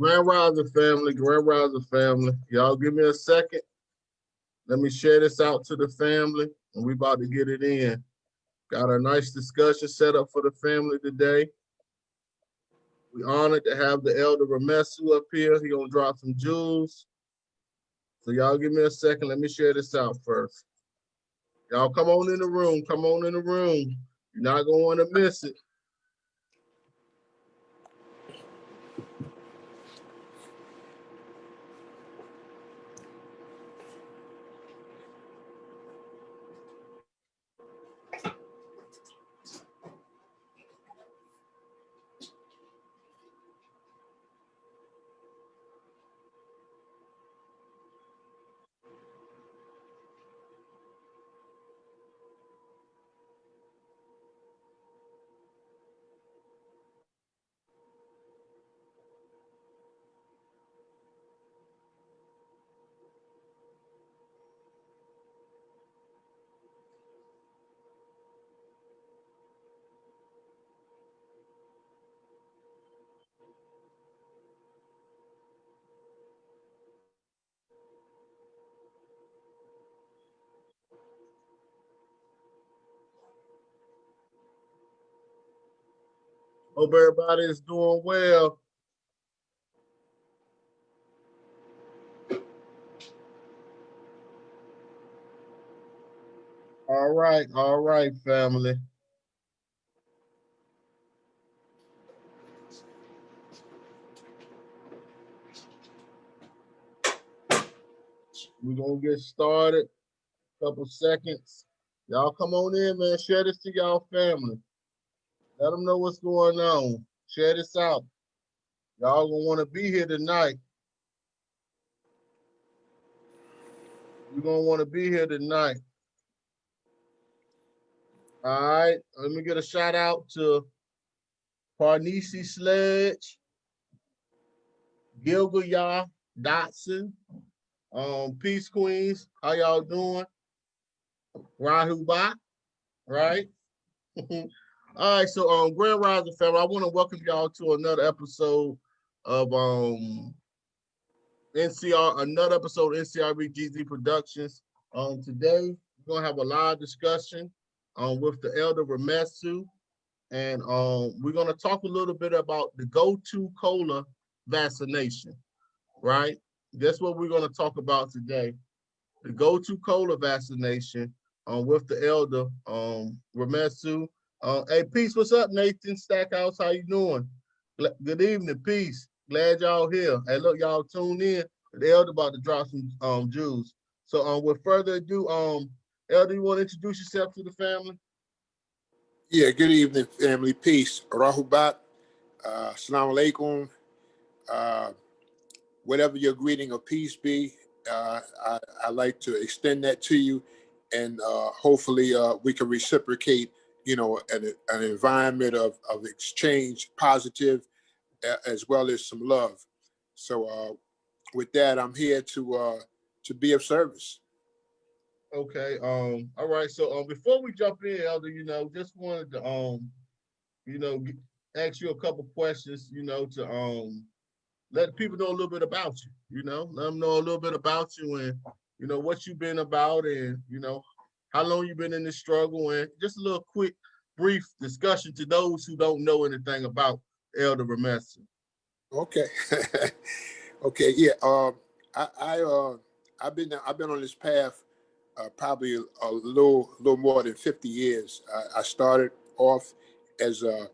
Grand Rising family, Grand Rising family. Y'all give me a second. Let me share this out to the family, and we about to get it in. Got a nice discussion set up for the family today. We honored to have the elder Ramessu up here. He gonna drop some jewels. So y'all give me a second. Let me share this out first. Y'all come on in the room. Come on in the room. You're not gonna want to miss it. Hope everybody is doing well. All right, family. We're gonna get started. Couple seconds. Y'all come on in, man. Share this to y'all family. Let them know what's going on. Share this out. Y'all gonna want to be here tonight. You're gonna want to be here tonight. All right. Let me get a shout out to Parnisi Sledge, Gilgaya Dotson, Peace Queens. How y'all doing? Rahu Bach, right? All right, so Grand Rising family, I want to welcome y'all to another episode of another episode of NCRB Productions. Today we're gonna have a live discussion with the elder Ramessu, and we're gonna talk a little bit about the Goto Kola vaccination, right? That's what we're gonna talk about today. The Goto Kola vaccination with the elder Ramessu. Hey, peace. What's up, Nathan Stackhouse? How you doing? Good evening, peace. Glad y'all here. Hey, look, y'all tune in. The elder about to drop some jewels. So with further ado, elder, you want to introduce yourself to the family? Yeah, good evening, family. Peace. Rahubat. Assalamu alaikum. Whatever your greeting of peace be, I like to extend that to you, and hopefully we can reciprocate, an environment of exchange, positive, as well as some love. So with that, I'm here to be of service. Okay. All right. So before we jump in, elder, just wanted to you know, ask you a couple questions, to let people know a little bit about you, let them know a little bit about you and, what you've been about and, how long you've been in this struggle and just a little quick, brief discussion to those who don't know anything about Elder Ramessu. Okay. Okay. Yeah. I've been on this path probably a little more than 50 years. I started off as a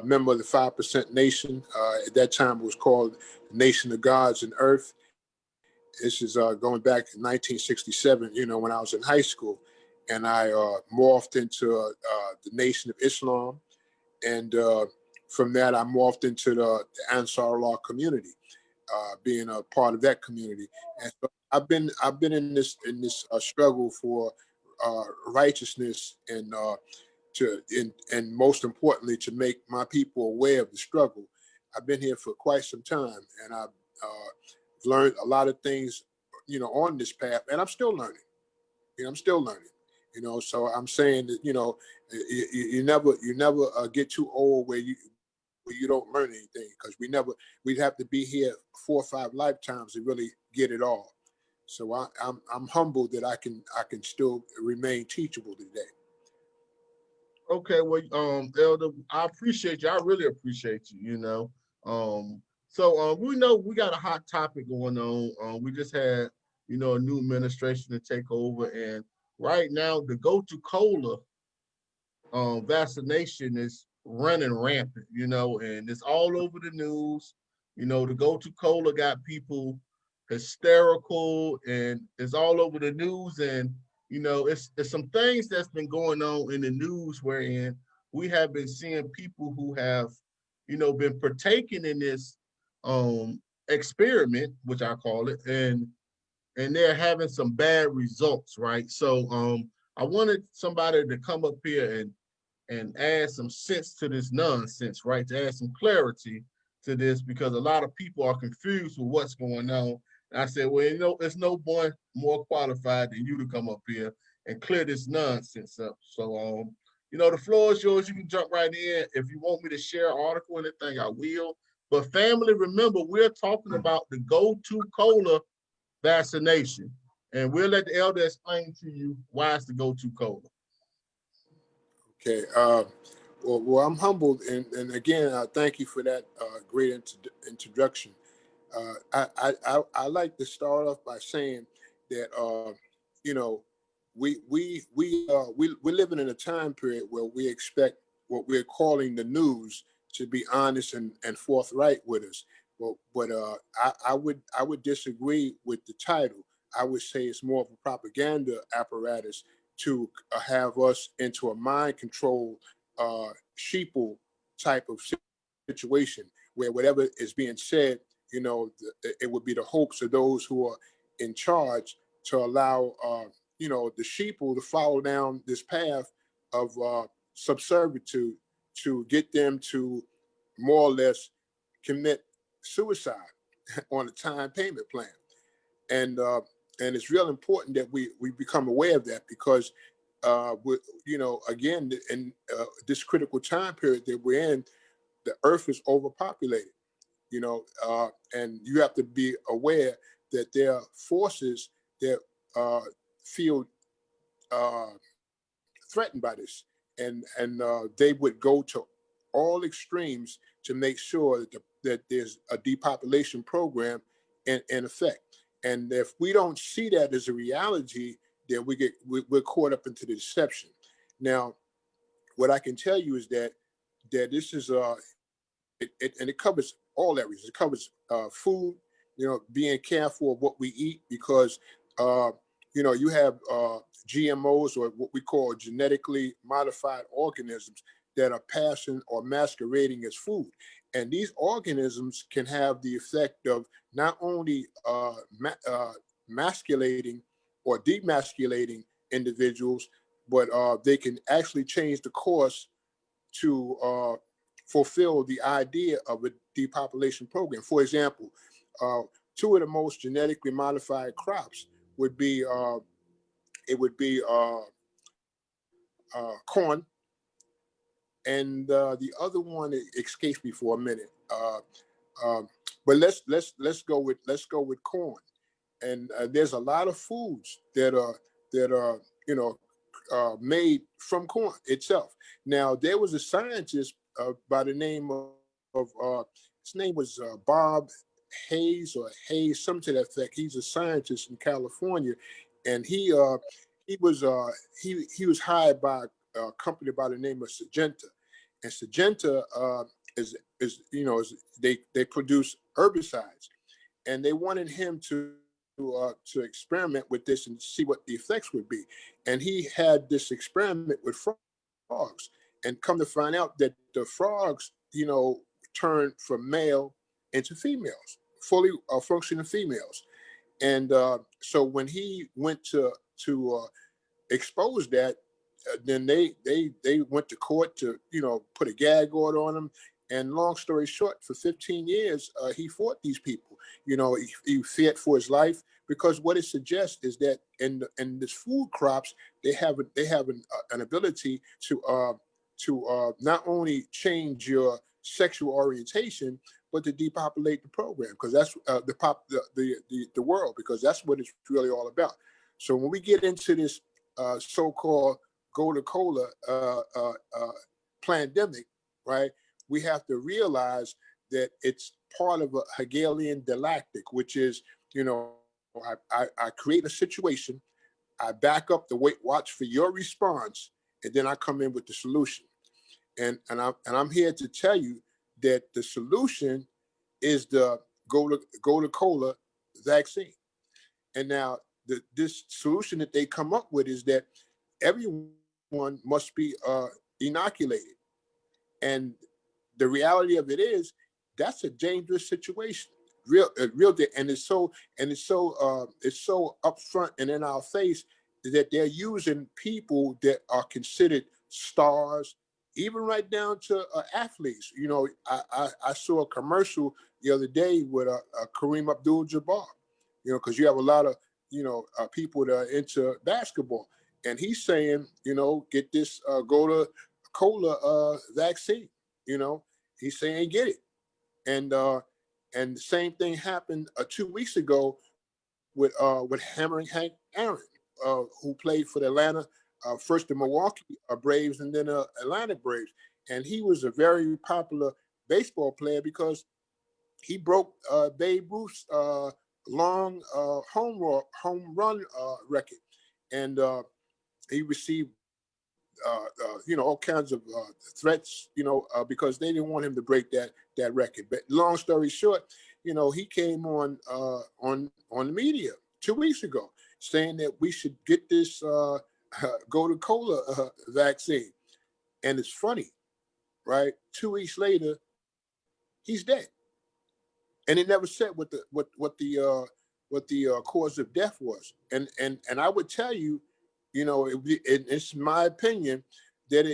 member of the 5% Nation. At that time, it was called the Nation of Gods and Earth. This is going back to 1967. When I was in high school, and I morphed into the Nation of Islam, and from that, I morphed into the Ansar Allah community, being a part of that community. And so I've been in this struggle for righteousness and and most importantly to make my people aware of the struggle. I've been here for quite some time, and I've learned a lot of things, on this path, and I'm still learning. I'm still learning. So I'm saying that you never get too old where where you don't learn anything, because we'd have to be here 4 or 5 lifetimes to really get it all. So I'm humbled that I can still remain teachable today. Okay, well, Elder, I appreciate you. I really appreciate you. We know we got a hot topic going on. We just had, a new administration to take over, and right now the Goto Kola vaccination is running rampant, and it's all over the news. The Goto Cola got people hysterical, and it's all over the news. And it's some things that's been going on in the news wherein we have been seeing people who have, been partaking in this experiment, which I call it, and they're having some bad results, right? So I wanted somebody to come up here and add some sense to this nonsense, right? To add some clarity to this, because a lot of people are confused with what's going on. And I said, well, there's no one more qualified than you to come up here and clear this nonsense up. So, the floor is yours. You can jump right in. If you want me to share an article or anything, I will. But family, remember, we're talking about the Goto Cola vaccination. And we'll let the elder explain to you why it's the Goto Cola. Okay. Well, I'm humbled, and again, thank you for that great introduction. I like to start off by saying that you know we're living in a time period where we expect what we're calling the news to be honest and forthright with us. But I would disagree with the title. I would say it's more of a propaganda apparatus to have us into a mind control sheeple type of situation where whatever is being said, it would be the hopes of those who are in charge to allow, the sheeple to follow down this path of subservitude to get them to more or less commit suicide on a time payment plan. And it's real important that we become aware of that, because again, in this critical time period that we're in, the earth is overpopulated, and you have to be aware that there are forces that feel uh, threatened by this, and they would go to all extremes to make sure that there's a depopulation program in effect. And if we don't see that as a reality, then we're caught up into the deception. Now, what I can tell you is that this is and it covers all areas. It covers food, being careful of what we eat, because you have GMOs, or what we call genetically modified organisms, that are passing or masquerading as food. And these organisms can have the effect of not only masculating or demasculating individuals, but they can actually change the course to fulfill the idea of a depopulation program. For example, two of the most genetically modified crops would be corn, and the other one, it escapes me for a minute. Um, but let's go with corn. And there's a lot of foods that are made from corn itself. Now, there was a scientist by the name of his name was Bob Hayes, or Hayes, something to that effect. He's a scientist in California, and he was hired by a company by the name of Syngenta, and Syngenta they produce herbicides, and they wanted him to experiment with this and see what the effects would be. And he had this experiment with frogs, and come to find out that the frogs, turn from male into females, fully functioning females. And so when he went to expose that, then they went to court to put a gag order on him. And long story short, for 15 years, he fought these people. He feared for his life, because what it suggests is that in this food crops, they have an ability to not only change your sexual orientation, but to depopulate the program, because that's the world, because that's what it's really all about. So when we get into this so-called Goto Kola pandemic, right, we have to realize that it's part of a Hegelian dialectic, which is, I create a situation, I back up the watch for your response, and then I come in with the solution. And I'm here to tell you that the solution is the Goto Kola vaccine. And now this solution that they come up with is that everyone must be inoculated. And the reality of it is that's a dangerous situation. And it's so upfront and in our face that they're using people that are considered stars, even right down to athletes. I saw a commercial the other day with Kareem Abdul-Jabbar, because you have a lot of people that are into basketball, and he's saying, get this Goto Kola vaccine. He's saying get it. And the same thing happened 2 weeks ago with Hammering Hank Aaron, who played for the Atlanta, first the Milwaukee Braves and then Atlanta Braves. And he was a very popular baseball player because he broke Babe Ruth's long home run record. And he received all kinds of threats, because they didn't want him to break that record. But long story short, he came on the media 2 weeks ago saying that we should get this Goto Kola vaccine. And it's funny, right? 2 weeks later, he's dead, and it never said what the cause of death was. And I would tell you, it's my opinion that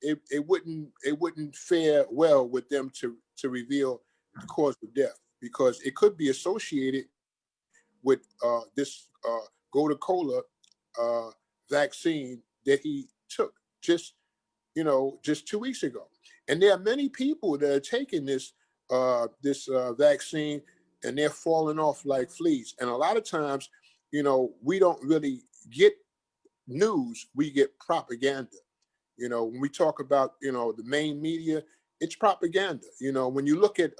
it wouldn't fare well with them to reveal the cause of death, because it could be associated with this Goto Kola vaccine that he took just 2 weeks ago. And there are many people that are taking this vaccine, and they're falling off like fleas. And a lot of times, we don't really get news, we get propaganda. When we talk about, the main media, it's propaganda. When you look at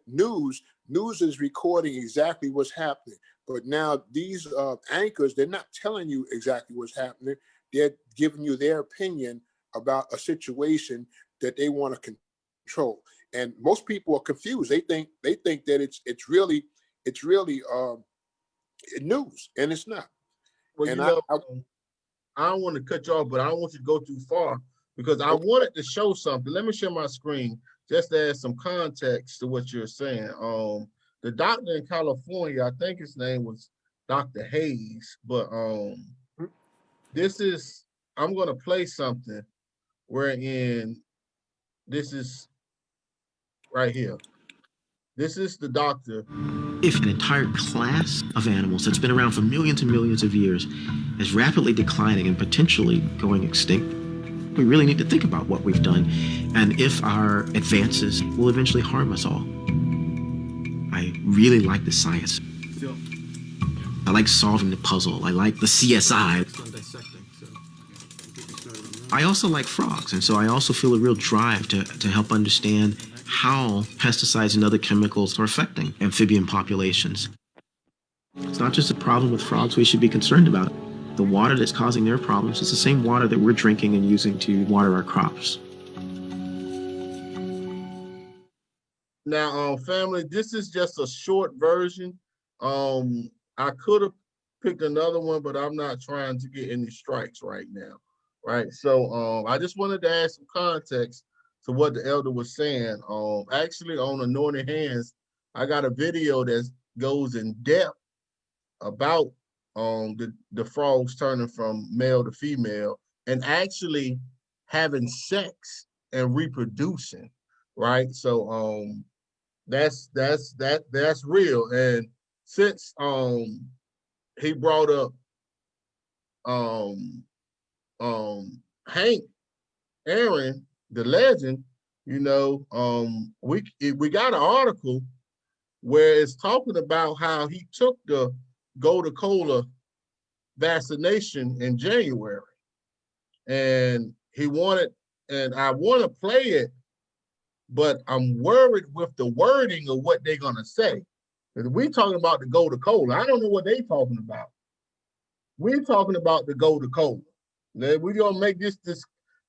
news is recording exactly what's happening. But now these anchors, they're not telling you exactly what's happening. They're giving you their opinion about a situation that they want to control. And most people are confused. They think that it's really news, and it's not. Well, And I don't want to cut you off, but I don't want you to go too far, because I wanted to show something. Let me share my screen just to add some context to what you're saying. The doctor in California, I think his name was Dr. Hayes, but I'm going to play something wherein this is right here. This is the doctor. If an entire class of animals that's been around for millions and millions of years is rapidly declining and potentially going extinct, we really need to think about what we've done and if our advances will eventually harm us all. I really like the science. I like solving the puzzle. I like the CSI. I also like frogs, and so I also feel a real drive to help understand how pesticides and other chemicals are affecting amphibian populations. It's not just a problem with frogs we should be concerned about. The water that's causing their problems is the same water that we're drinking and using to water our crops. Now, family, this is just a short version. I could have picked another one, but I'm not trying to get any strikes right now, right? So I just wanted to add some context to what the elder was saying. Actually, on Anointed Hands, I got a video that goes in depth about the frogs turning from male to female and actually having sex and reproducing, right? So that's real. And since he brought up um Hank Aaron, the legend, You know, we got an article where it's talking about how he took the Goto vaccination in January, and he wanted, and I want to play it, but I'm worried with the wording of what they're gonna say. We talking about the Goto. I don't know what they talking about. We're talking about the Goto. We gonna make this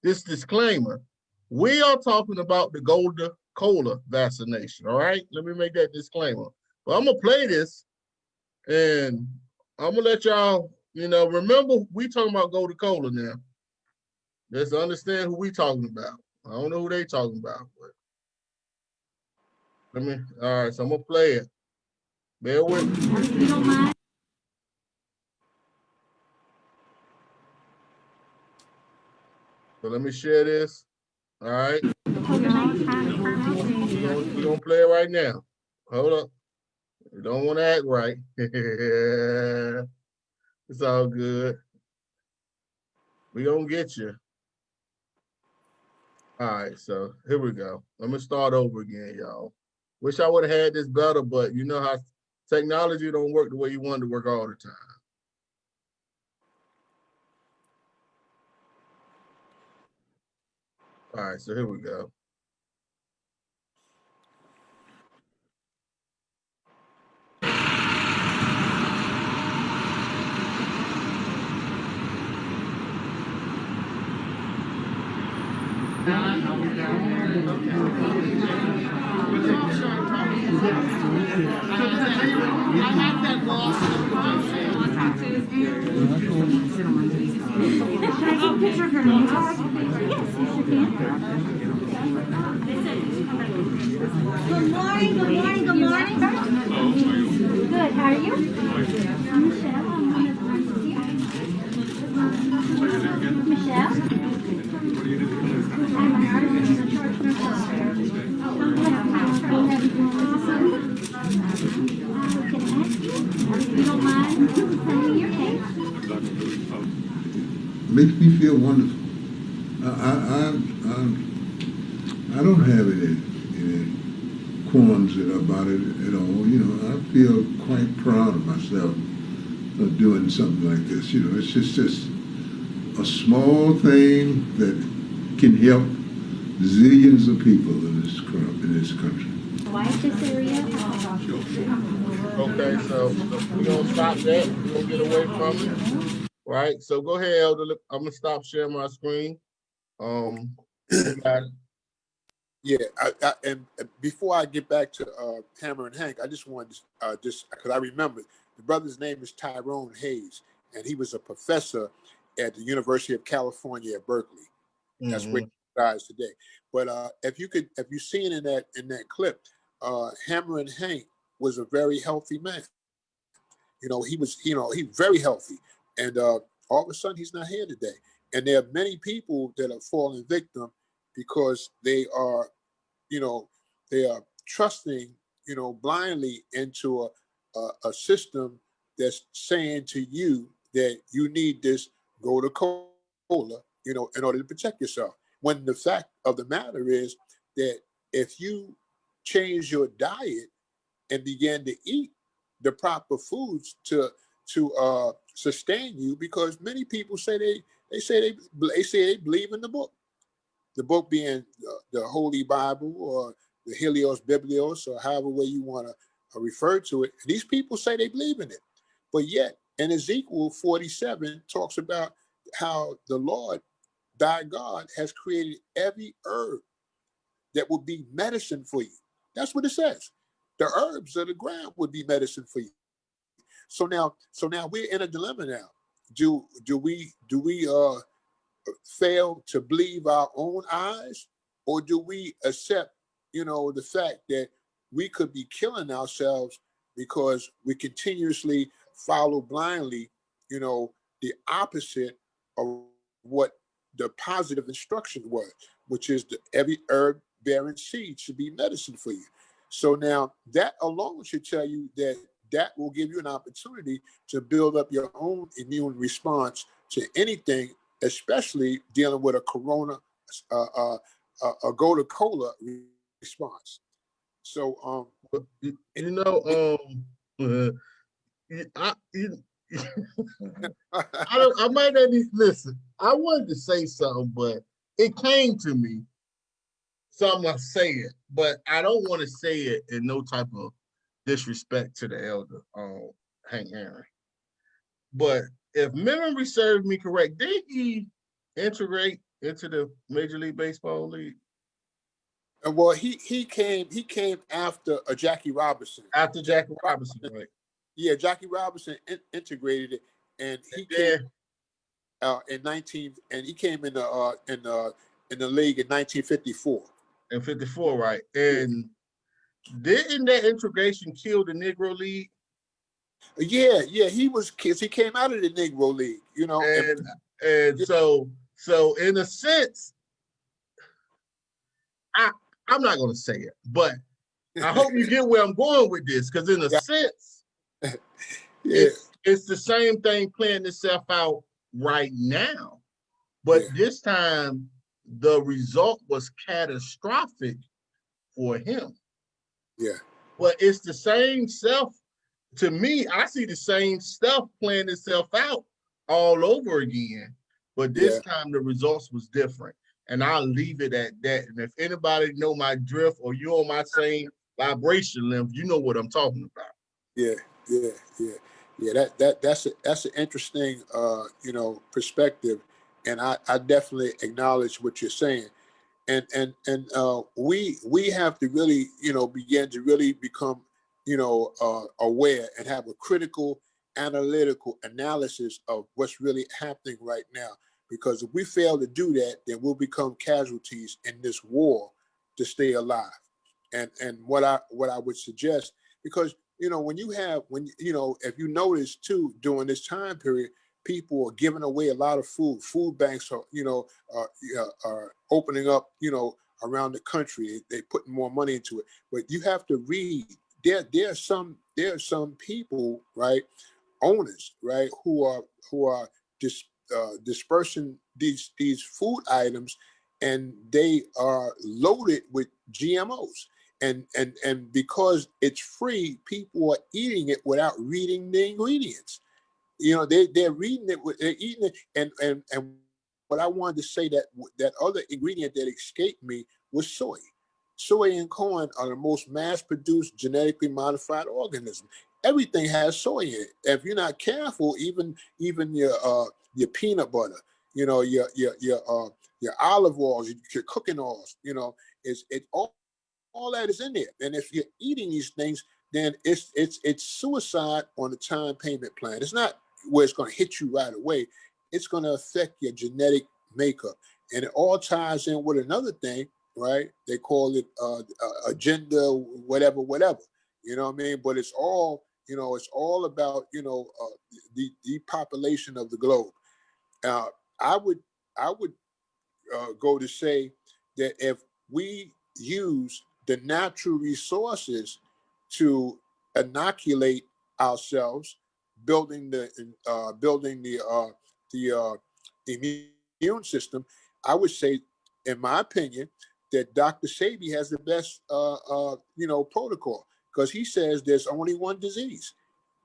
disclaimer. We are talking about the Goto vaccination. All right, let me make that disclaimer. Well, I'm gonna play this, and I'm gonna let y'all, remember we talking about Goto now. Let's understand who we talking about. I don't know who they talking about, but all right, so I'm gonna play it. Bear with me. You don't mind? So let me share this. All right. We're gonna play it right now. Hold up. You don't want to act right. It's all good. We gonna get you. All right, so here we go. Let me start over again, y'all. Wish I would have had this better, but you know how technology don't work the way you want it to work all the time. All right, so here we go. Good morning, good morning, good morning. Good, how are you? I'm Michelle. I'm one of the nurses here. Michelle? I'm an artist in the church nurse office. Can I ask you, if you don't mind, send me your case? Makes me feel wonderful. I don't have any qualms about it at all. I feel quite proud of myself of doing something like this. It's just a small thing that can help zillions of people in this country. Why is this area? Okay, so we're gonna stop that. We're gonna get away from it. Right. So go ahead, Elder. I'm gonna stop sharing my screen. You got it. Yeah, and before I get back to Hammer and Hank, I just wanted to just because I remember the brother's name is Tyrone Hayes, and he was a professor at the University of California at Berkeley. That's where he dies today. But if you seen in that clip, Hammer and Hank was a very healthy man. He's very healthy, and all of a sudden he's not here today. And there are many people that are falling victim because they are trusting, blindly into a system that's saying to you that you need this Goto Cola, in order to protect yourself. When the fact of the matter is that if you change your diet and begin to eat the proper foods to sustain you, because many people say they say they believe in the book being the Holy Bible or the Helios Biblios, or however way you want to refer to it. These people say they believe in it, but yet in Ezekiel 47 talks about how the Lord thy God has created every herb that will be medicine for you. That's what it says. The herbs of the ground would be medicine for you. So now we're in a dilemma now. Do we fail to believe our own eyes, or do we accept, the fact that we could be killing ourselves because we continuously follow blindly, the opposite of what the positive instruction was, which is that every herb bearing seed should be medicine for you. So now that alone should tell you that will give you an opportunity to build up your own immune response to anything, especially dealing with a corona a Goto Kola response. So You know, I, you, I might not need listen. I wanted to say something, but it came to me. So I'm gonna say it, but I don't want to say it in no type of disrespect to the elder, Hank Aaron. But if memory serves me correct, did he integrate into the Major League Baseball league well, he came after Jackie Robinson. after Jackie Robinson, right? Yeah, Jackie Robinson integrated it, and he And came then in 19, and he came in the league in 1954. in '54, right? Yeah, And didn't that integration kill the Negro League? yeah, he was kids. He came out of the Negro League, and And so in a sense, I I'm not gonna say it, but I hope you get where I'm going with this, because in a yeah, sense, yeah, it's the same thing playing itself out right now. But yeah, this time the result was catastrophic for him. yeah, But it's the same self. To me, I see the same stuff playing itself out all over again. But this yeah, time the results was different. And I'll leave it at that. And if anybody know my drift or you're on my same vibration length, you know what I'm talking about. yeah, yeah, yeah, yeah. That's an interesting perspective, and I definitely acknowledge what you're saying. And we have to really begin to really become aware and have a critical analytical analysis of what's really happening right now, because if we fail to do that, then we'll become casualties in this war to stay alive. And what I would suggest, because when if you notice too, during this time period, people are giving away a lot of food. Food banks are opening up, around the country. They're putting more money into it. But you have to read. There are some people, right, owners, right, who are dispersing these food items, and they are loaded with GMOs. And because it's free, people are eating it without reading the ingredients. They're reading it, they're eating it, and what I wanted to say, that other ingredient that escaped me was soy. Soy and corn are the most mass-produced genetically modified organisms. Everything has soy in it. If you're not careful, even your peanut butter, your olive oils, your cooking oils, it's all that is in there. And if you're eating these things, then it's suicide on the time payment plan. It's not where it's going to hit you right away. It's going to affect your genetic makeup, and it all ties in with another thing, right? They call it agenda, whatever. You know what I mean? But it's all about the depopulation of the globe. Uh, I would I would go to say that if we use the natural resources to inoculate ourselves, building the immune system, I would say, in my opinion, that Dr. Sebi has the best protocol, because he says there's only one disease.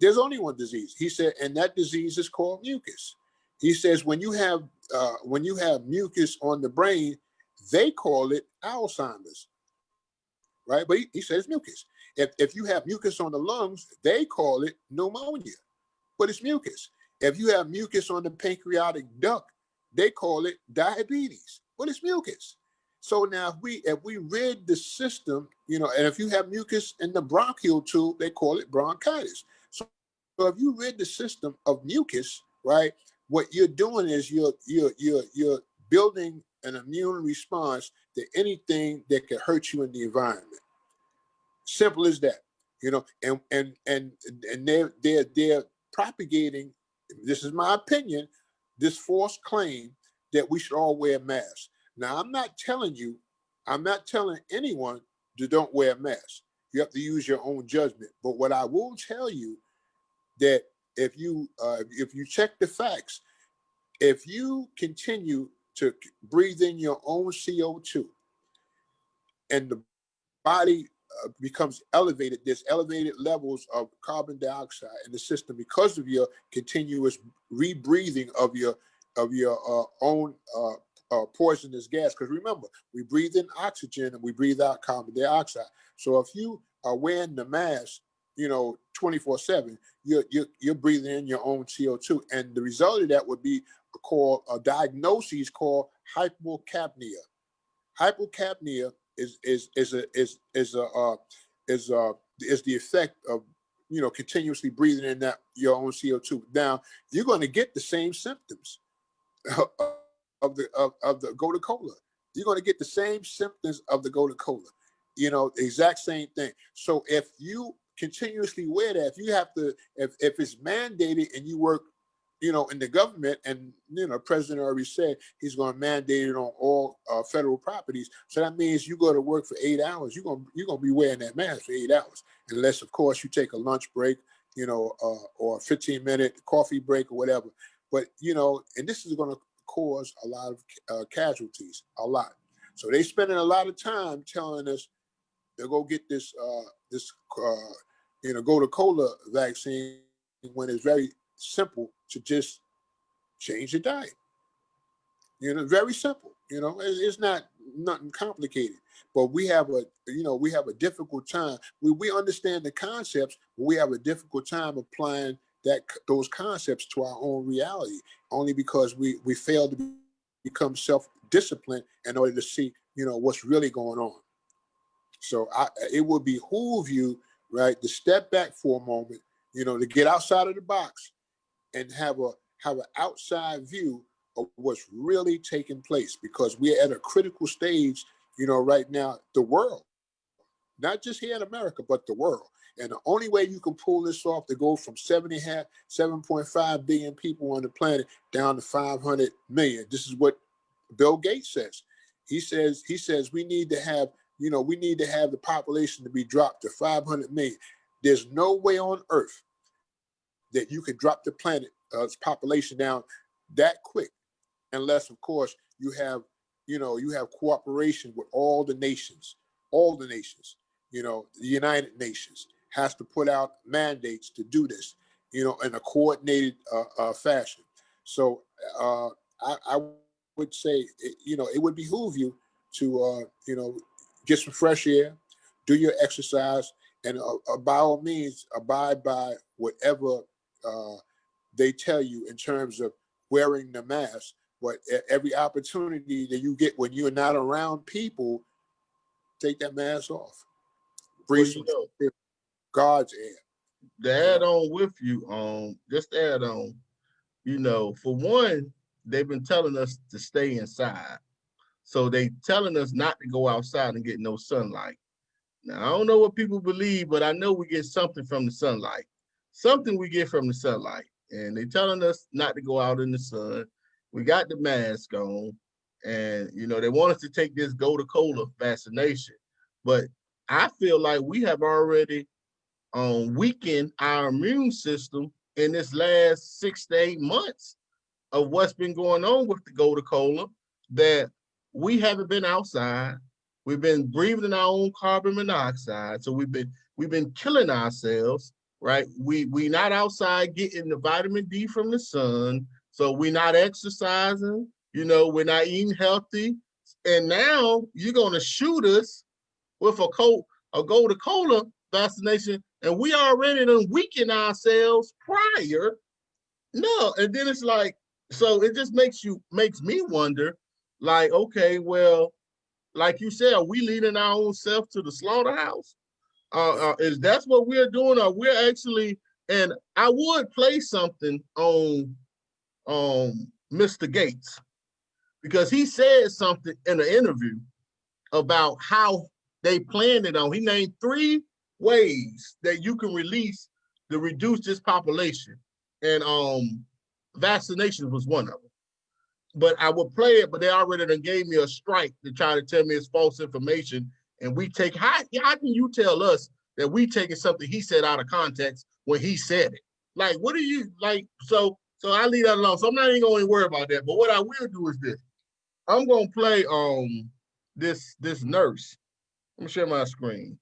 There's only one disease. He said, and that disease is called mucus. He says when you have mucus on the brain, they call it Alzheimer's, right? But he says mucus. If you have mucus on the lungs, they call it pneumonia, but it's mucus. If you have mucus on the pancreatic duct, they call it diabetes, but it's mucus. So now if we rid the system, and if you have mucus in the bronchial tube, they call it bronchitis. So if you rid the system of mucus, right, what you're doing is you're building an immune response to anything that can hurt you in the environment. Simple as that, and they're propagating. This is my opinion. This false claim that we should all wear masks. Now, I'm not telling anyone to don't wear a mask. You have to use your own judgment. But what I will tell you, that if you check the facts, if you continue to breathe in your own CO2, and the body becomes elevated. There's elevated levels of carbon dioxide in the system because of your continuous rebreathing of your own poisonous gas. Because remember, we breathe in oxygen and we breathe out carbon dioxide. So if you are wearing the mask, 24/7, you're breathing in your own CO2, and the result of that would be called a diagnosis called hypocapnia. Hypocapnia is the effect of continuously breathing in that your own CO2. Now you're going to get the same symptoms of the Goto Kola. You're going to get the same symptoms of the Goto Kola. The exact same thing. So if you continuously wear that, if you have to, if it's mandated and you work, in the government, and the president already said he's going to mandate it on all federal properties. So that means you go to work for 8 hours. You're gonna be wearing that mask for 8 hours, unless of course you take a lunch break, or a 15-minute coffee break or whatever. But and this is going to cause a lot of casualties, a lot. So they spending a lot of time telling us to go get this Goto Kola vaccine, when it's very simple to just change your diet. Very simple. It's not nothing complicated. But we have a difficult time. We understand the concepts, but we have a difficult time applying those concepts to our own reality, only because we fail to become self-disciplined in order to see what's really going on. So it would behoove you, right, to step back for a moment, to get outside of the box and have an outside view of what's really taking place, because we're at a critical stage, right now, the world, not just here in America, but the world. And the only way you can pull this off, to go from 7.5 billion people on the planet down to 500 million. This is what Bill Gates says. He says we need to have, the population to be dropped to 500 million. There's no way on earth that you can drop the planet's population down that quick, unless, of course, you have cooperation with all the nations. The United Nations has to put out mandates to do this, in a coordinated fashion. So I would say, it would behoove you to, get some fresh air, do your exercise, and by all means, abide by whatever they tell you in terms of wearing the mask. But every opportunity that you get when you're not around people, take that mask off. Breathe some God's air. To add on with you, just to add on, for one, they've been telling us to stay inside. So they telling us not to go outside and get no sunlight. Now, I don't know what people believe, but I know we get something from the sunlight. Something we get from the sunlight. And they telling us not to go out in the sun. We got the mask on. And, they want us to take this Goto Kola vaccination. But I feel like we have already weakened our immune system in this last 6 to 8 months of what's been going on with the Goto Kola, that we haven't been outside. We've been breathing our own carbon monoxide. So we've been killing ourselves, right? We not outside getting the vitamin D from the sun. So we're not exercising, we're not eating healthy. And now you're gonna shoot us with a Goto Kola vaccination, and we already done weakened ourselves prior. No, and then it's like, so it just makes me wonder, like, okay, well, like you said, are we leading our own self to the slaughterhouse? Is that's what we're doing, or we're actually? And I would play something on Mr. Gates, because he said something in an interview about how they planned it on. He named 3 ways that you can reduce this population, and vaccination was one of them. But I would play it, but they already done gave me a strike to try to tell me it's false information. And how can you tell us that we taking something he said out of context when he said it? Like, what are you, like, so I leave that alone. So I'm not even going to worry about that. But what I will do is this. I'm going to play this nurse me share my screen.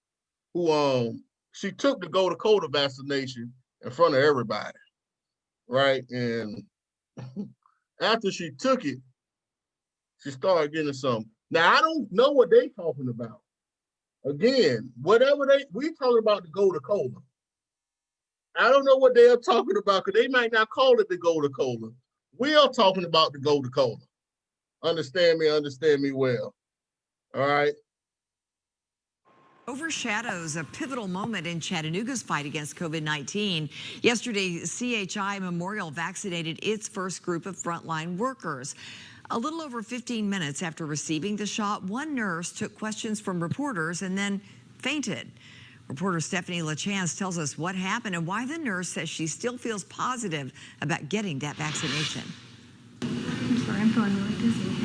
Who she took the Goto vaccination in front of everybody, right? And after she took it, she started getting some. Now I don't know what they talking about. Again, whatever we talking about the Goto. I don't know what they are talking about because they might not call it the Goto. We are talking about the Goto. Understand me well. All right. Overshadows a pivotal moment in Chattanooga's fight against COVID-19. Yesterday, CHI Memorial vaccinated its first group of frontline workers. A little over 15 minutes after receiving the shot, one nurse took questions from reporters and then fainted. Reporter Stephanie LaChance tells us what happened and why the nurse says she still feels positive about getting that vaccination. I'm sorry, I'm feeling really dizzy.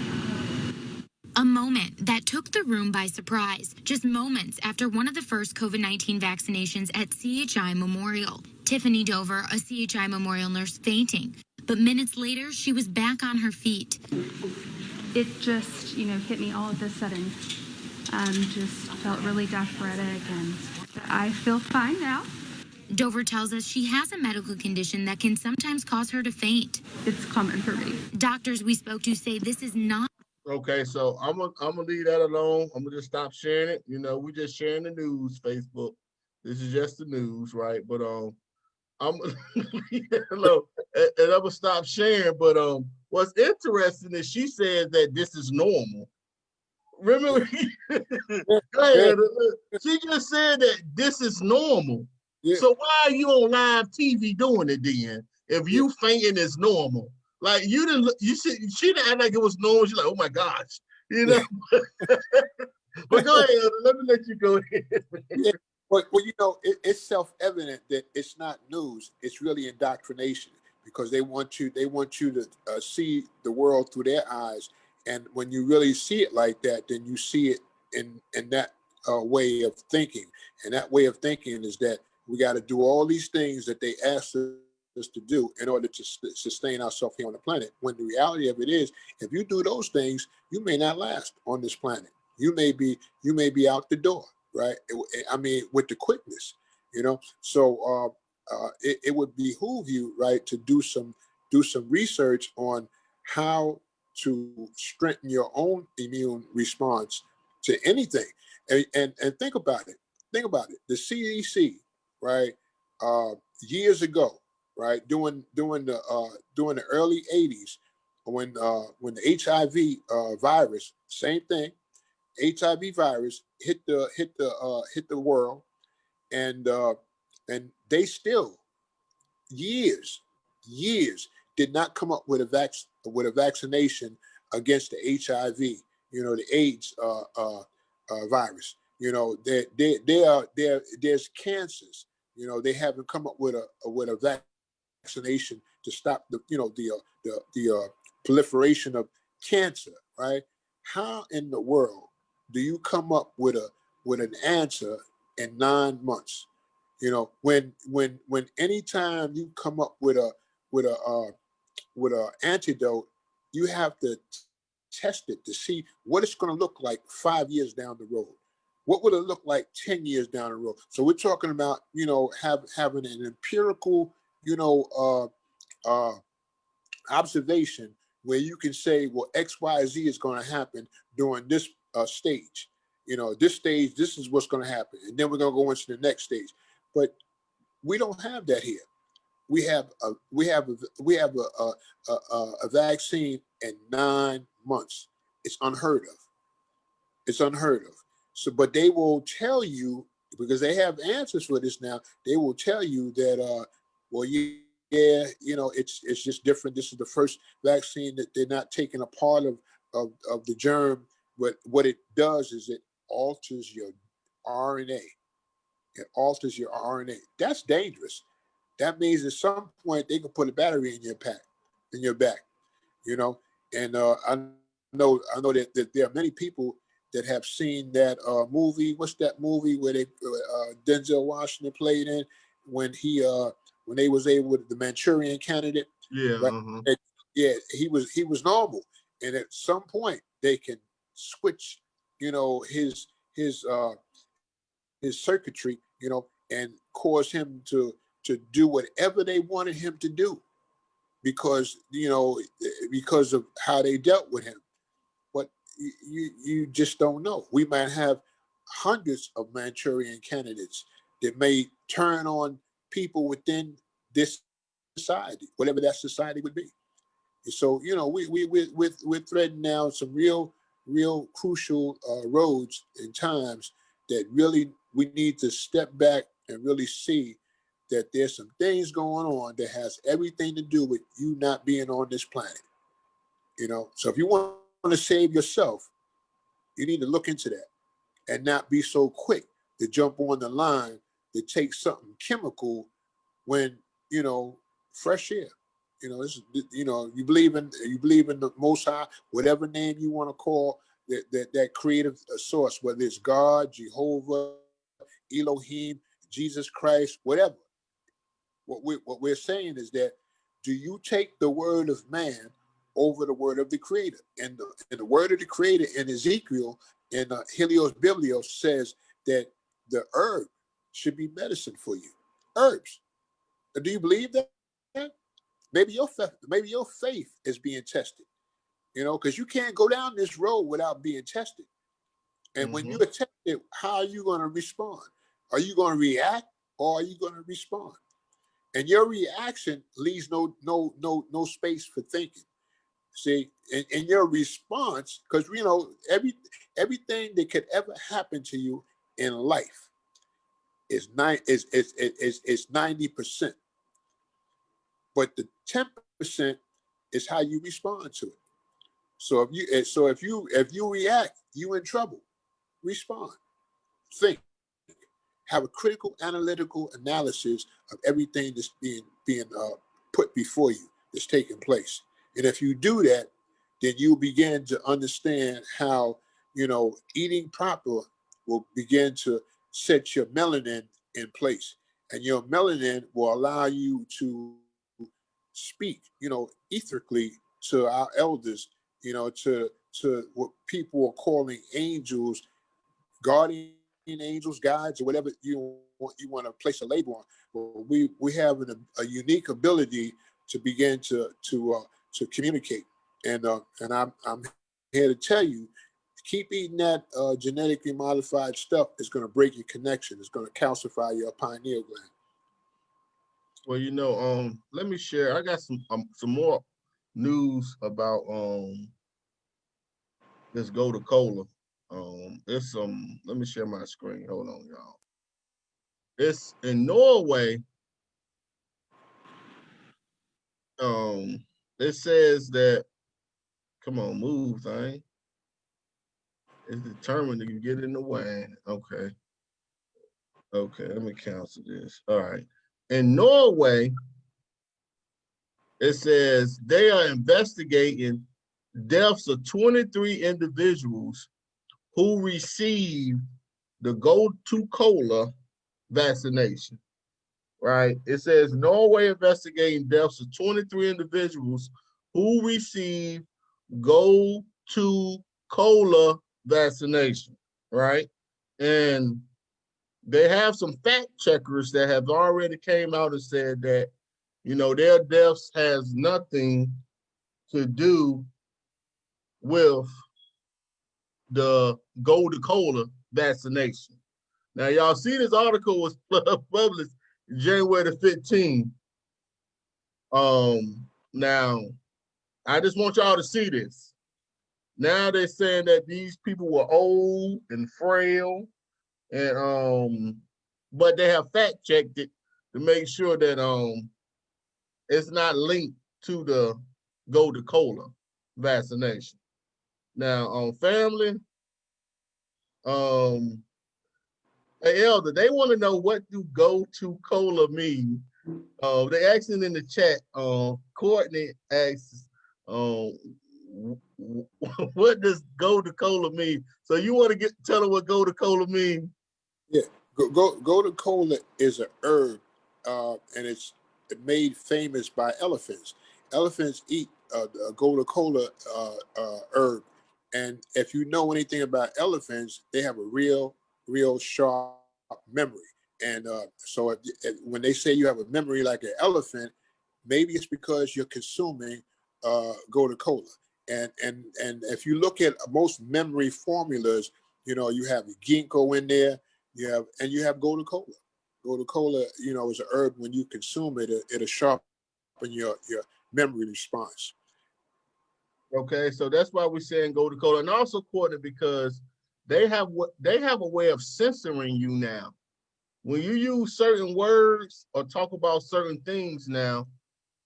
A moment that took the room by surprise, just moments after one of the first COVID-19 vaccinations at CHI Memorial. Tiffany Dover, a CHI Memorial nurse, fainting. But minutes later, she was back on her feet. It just, hit me all of a sudden. Just felt really death-threatic, and I feel fine now. Dover tells us she has a medical condition that can sometimes cause her to faint. It's common for me. Doctors we spoke to say this is not. Okay, so I'm gonna leave that alone. I'm gonna just stop sharing it. We just sharing the news, Facebook. This is just the news, right? But I'm hello, and I'm gonna stop sharing. But what's interesting is she said that this is normal. Remember, go ahead. She just said that this is normal. Yeah. So why are you on live TV doing it then? If you fainting is normal, like you didn't, she didn't act like it was normal. She's like, oh my gosh, But go ahead. Let me let you go ahead. Yeah. Well, it's self-evident that it's not news. It's really indoctrination because they want you to see the world through their eyes. And when you really see it like that, then you see it in that way of thinking. And that way of thinking is that we got to do all these things that they asked us to do in order to sustain ourselves here on the planet. When the reality of it is, if you do those things, you may not last on this planet. You may be out the door, right? I mean, with the quickness, So it would behoove you, right, to do some research on how to strengthen your own immune response to anything, and think about it. Think about it. The CDC, right, years ago, right, during the early '80s, when the HIV virus, same thing, HIV virus hit the world, and they still years did not come up with a vaccination against the HIV, the AIDS virus. There's cancers. They haven't come up with a vaccination to stop the proliferation of cancer. Right? How in the world do you come up with an answer in 9 months? When anytime you come up with a antidote, you have to test it to see what it's going to look like 5 years down the road. What would it look like 10 years down the road? So we're talking about having an empirical observation where you can say, well, X, Y, Z is going to happen during this stage. This stage, this is what's going to happen, and then we're going to go into the next stage. But we don't have that here. We have a vaccine in 9 months. It's unheard of. It's unheard of. So, but they will tell you, because they have answers for this now. They will tell you that, it's just different. This is the first vaccine that they're not taking a part of the germ, but what it does is it alters your RNA. It alters your RNA. That's dangerous. That means at some point they can put a battery in your back, And I know that there are many people that have seen that movie. What's that movie where Denzel Washington played in when they was able the Manchurian Candidate? Yeah. Right? Uh-huh. Yeah, he was normal, and at some point they can switch, his his circuitry, and cause him to do whatever they wanted him to do, because because of how they dealt with him. But you just don't know. We might have hundreds of Manchurian candidates that may turn on people within this society, whatever that society would be. So we're threading now some real crucial roads and times that really we need to step back and really see that there's some things going on that has everything to do with you not being on this planet. So if you want to save yourself, you need to look into that and not be so quick to jump on the line to take something chemical when fresh air. You believe in the Most High, whatever name you want to call that creative source, whether it's God, Jehovah, Elohim, Jesus Christ, whatever. What we're saying is that, do you take the word of man over the word of the Creator? And the word of the Creator in Ezekiel in Helios Biblios says that the herb should be medicine for you. Herbs. Do you believe that? Maybe your faith is being tested. Because you can't go down this road without being tested. And when you're tested, how are you going to respond? Are you going to react, or are you going to respond? And your reaction leaves no space for thinking. See, in your response, because everything that could ever happen to you in life is 90%, but the 10% is how you respond to it. So if you react, you in trouble. Respond, think, have a critical analytical analysis of everything that's being put before you, that's taking place. And if you do that, then you begin to understand how eating proper will begin to set your melanin in place, and your melanin will allow you to speak ethically to our elders, to what people are calling angels, guardian angels, guides, or whatever you want to place a label on. Well, we have a unique ability to begin to communicate, and I'm here to tell you, keep eating that genetically modified stuff. Is going to break your connection. It's going to calcify your pineal gland. Well, let me share. I got some more news about this Goto Kola. It's let me share my screen. Hold on, y'all. It's in Norway. It says that, come on, move, thing. It's determined to get in the way. Okay. Okay, let me cancel this. All right. In Norway, it says they are investigating deaths of 23 individuals who received the Goto Kola vaccination, right? It says Norway investigating deaths of 23 individuals who received Goto Kola vaccination, right? And they have some fact checkers that have already came out and said that, their deaths has nothing to do with the Goto Kola vaccination. Now, y'all see this article was published January the 15th. Now, I just want y'all to see this. Now they're saying that these people were old and frail, and but they have fact checked it to make sure that it's not linked to the Goto Kola vaccination. Now, family, hey, Elder, they want to know, what do Goto Kola mean? They asking in the chat. Courtney asks, what does Goto Kola mean? So you want to tell them what Goto Kola mean? Yeah, Goto Kola is a herb, and it's made famous by elephants. Elephants eat Goto Kola herb, And if you know anything about elephants, they have a real sharp memory. And so when they say you have a memory like an elephant, maybe it's because you're consuming Goto Cola. And if you look at most memory formulas, you have ginkgo in there, you have Goto Cola. Goto Cola, is an herb. When you consume it, it'll sharpen your memory response. Okay, so that's why we're saying go to Kola, and also quoted because they have a way of censoring you now. When you use certain words or talk about certain things now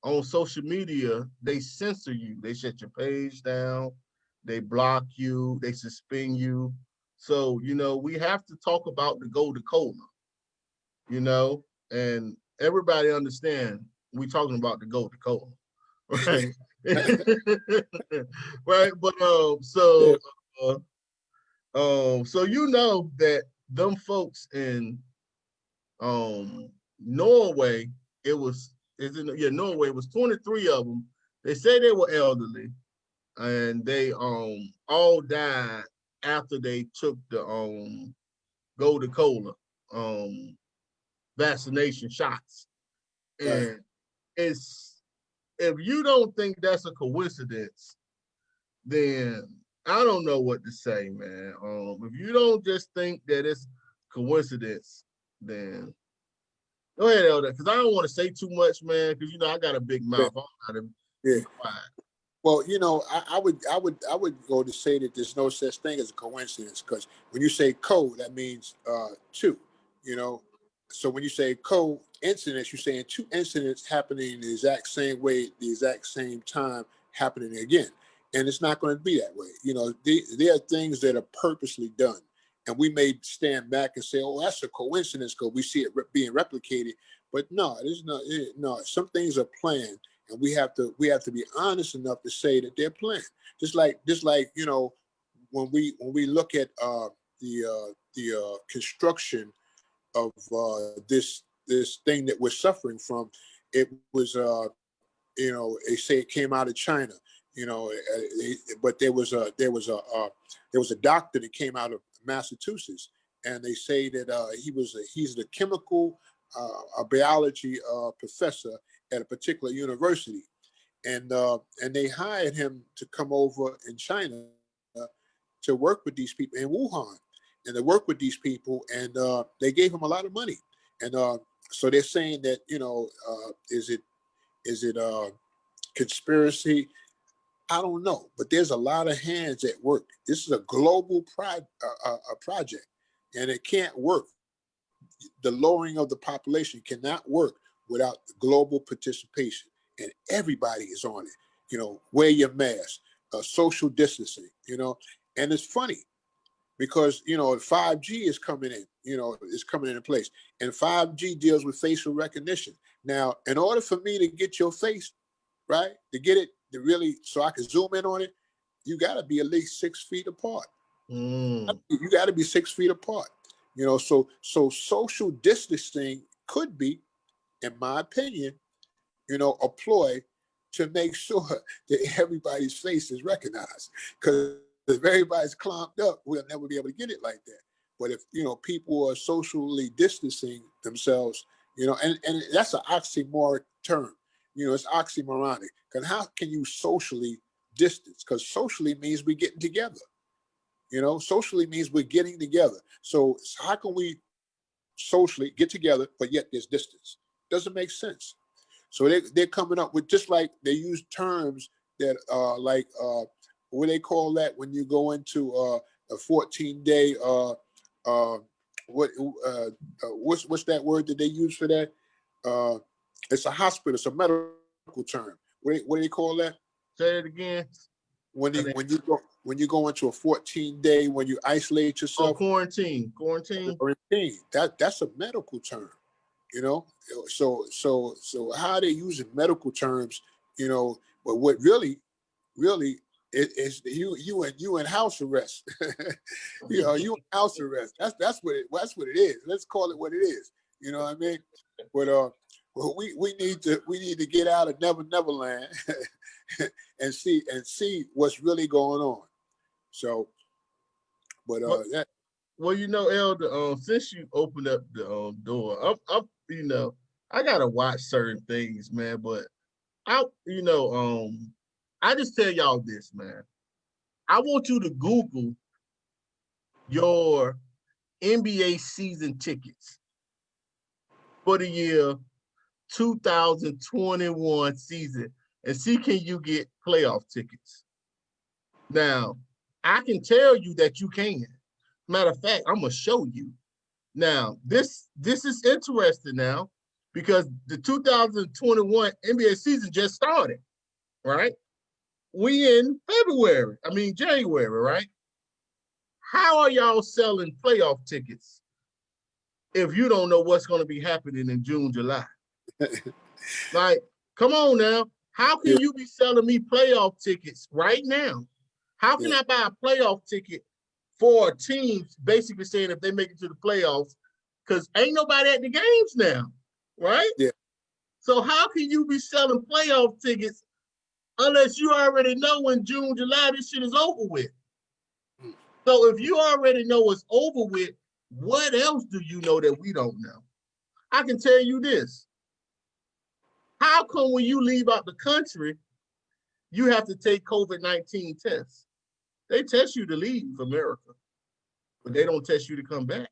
on social media, they censor you. They shut your page down, they block you, they suspend you. So, we have to talk about the go to Kola, and everybody understand we talking about the go to Kola. Right. Right. But Yeah. so that them folks in Norway, Norway, it was 23 of them. They say they were elderly and they all died after they took the Goto Cola vaccination shots. Right. And it's if you don't think that's a coincidence, then I don't know what to say, man. If you don't just think that it's coincidence, then go ahead, Elder, because I don't want to say too much, man. Because I got a big Yeah. mouth. I'm gotta Yeah. be quiet. Well, I would go to say that there's no such thing as a coincidence, because when you say that means two, So when you say co-incidents, you're saying two incidents happening the exact same way, the exact same time happening again. And it's not going to be that way. There are things that are purposely done. And we may stand back and say, oh, that's a coincidence because we see it being replicated. But no, it is not. No, some things are planned. And we have to be honest enough to say that they're planned. Just like when we look at the construction of this thing that we're suffering from, it was they say it came out of China, but there was a doctor that came out of Massachusetts, and they say that he's the chemical a biology professor at a particular university, and they hired him to come over in China to work with these people in Wuhan, and to work with these people, and they gave him a lot of money, and so they're saying that is it conspiracy? I don't know, but there's a lot of hands at work. This is a global project, and it can't work. The lowering of the population cannot work without global participation, and everybody is on it. Wear your mask, social distancing. And it's funny because 5G is coming in. Is coming into place, and 5G deals with facial recognition. Now, in order for me to get your face, right, to get it to really, so I can zoom in on it, you got to be at least 6 feet apart. You got to be 6 feet apart. So social distancing could be, in my opinion, a ploy to make sure that everybody's face is recognized. Because if everybody's clumped up, we'll never be able to get it like that. But if people are socially distancing themselves, and that's an oxymoron term. It's oxymoronic. Because how can you socially distance? Because socially means we're getting together. Socially means we're getting together. So how can we socially get together, but yet there's distance? Doesn't make sense. So they're coming up with, just like they use terms that what do they call that when you go into a 14-day what's that word that they use for that? It's a hospital. It's a medical term. What do they call that? Say it again. When you go into a 14-day, when you isolate yourself. Quarantine. That's a medical term. So how are they using medical terms? But what really is you in house arrest. You in house arrest. That's what it is. Let's call it what it is. You know what I mean? But well, we need to get out of Never Land and see what's really going on. So, but Well, that, well, Elder, since you opened up the door, I gotta watch certain things, man. But I just tell y'all this, man. I want you to Google your NBA season tickets for the year 2021 season and see can you get playoff tickets. Now, I can tell you that you can. Matter of fact, I'm gonna show you. Now, this is interesting now because the 2021 NBA season just started, right? We in January, right? How are y'all selling playoff tickets if you don't know what's going to be happening in June, July? Like, come on now. How can yeah, you be selling me playoff tickets right now? How can yeah, I buy a playoff ticket for a team basically saying if they make it to the playoffs? Because ain't nobody at the games now, right? yeah, So how can you be selling playoff tickets unless you already know in June, July, this shit is over with? So if you already know it's over with, what else do you know that we don't know? I can tell you this. How come when you leave out the country, you have to take COVID-19 tests? They test you to leave America, but they don't test you to come back.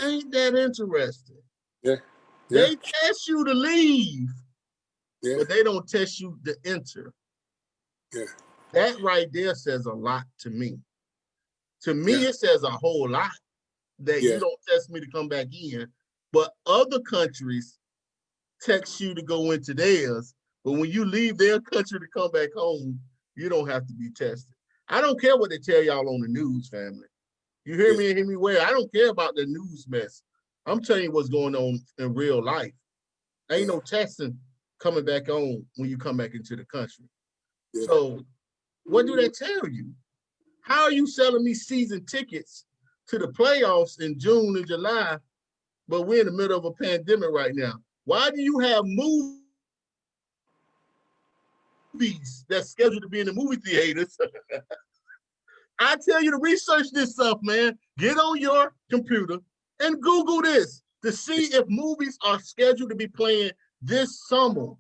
Ain't that interesting? yeah, yeah, They test you to leave, yeah, but they don't test you to enter. yeah, That right there says a lot to me. To me, yeah, it says a whole lot that you yeah, don't test me to come back in, but other countries text you to go into theirs. But when you leave their country to come back home, you don't have to be tested. I don't care what they tell y'all on the news, family. You hear yeah, me and hear me well. I don't care about the news mess. I'm telling you what's going on in real life. Ain't yeah, no testing coming back on when you come back into the country. yeah. So what do they tell you? How are you selling me season tickets to the playoffs in June and July, but we're in the middle of a pandemic right now? Why do you have movies that's scheduled to be in the movie theaters? I tell you to research this stuff, man. Get on your computer and Google this to see if movies are scheduled to be playing this summer